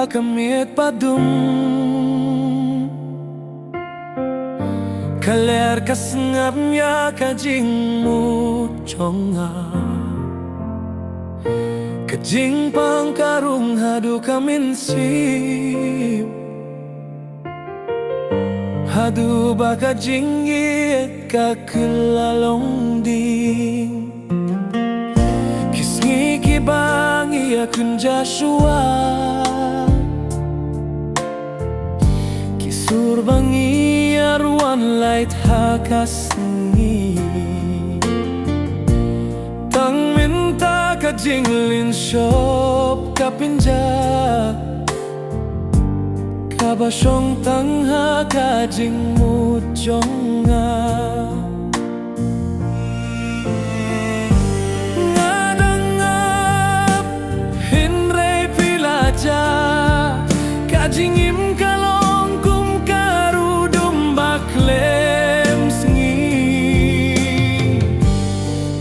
kakamit padum kaler kasngap ya kajing mu chonga kajing pangkarung hadu kamin sim hadu baka jinggit kakelalong ding kisngi kibangi ya kunjashua kisur bangi arwan light hakasngi tang minta kajinglin shop kapinja kabasyong tangha kajing mujonga ngadangap hinrei pilaja kajing im kalong kum karudum baklem sngi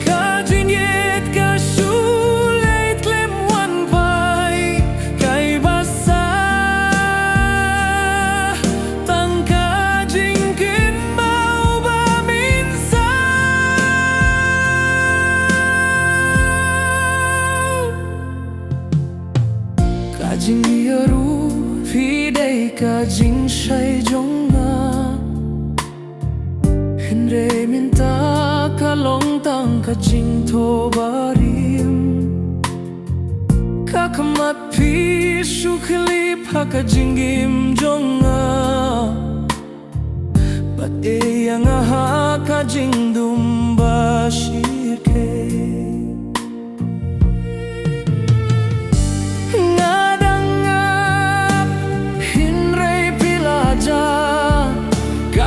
kajing yet kasulait klem wan pai kai basa kajing yaru fidei kajing shai jonga hinre minta kalong tang kajing tobarim kakamat pi shukli pakajing im jonga bat yang aha kajing dumba shirke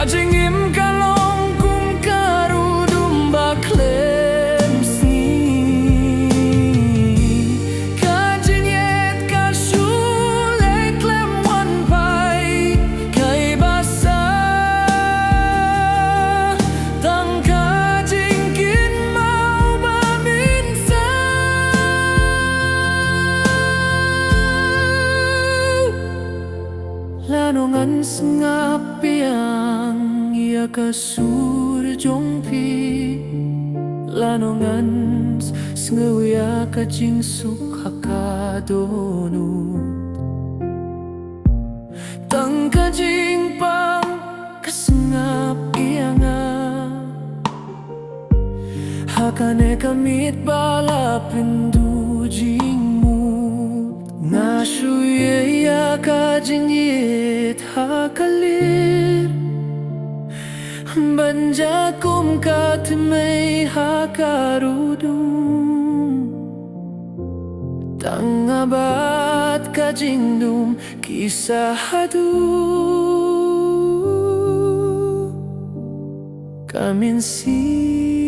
kajing im kalong kum karudum baklem sni kajing yet kasulai klem wan pai kai basa tang kajing kin mau baminsa lanongan sengapian ia kasur jongpi lanongan sengawa kajing suk hakadonu tang kajing pang kasengap ianga hakane kamit bala pindu jingmu ngashuye ya kajing yet hakalir banja kum katmei hakarudum tangabat kajingdum kisah hadu kamin si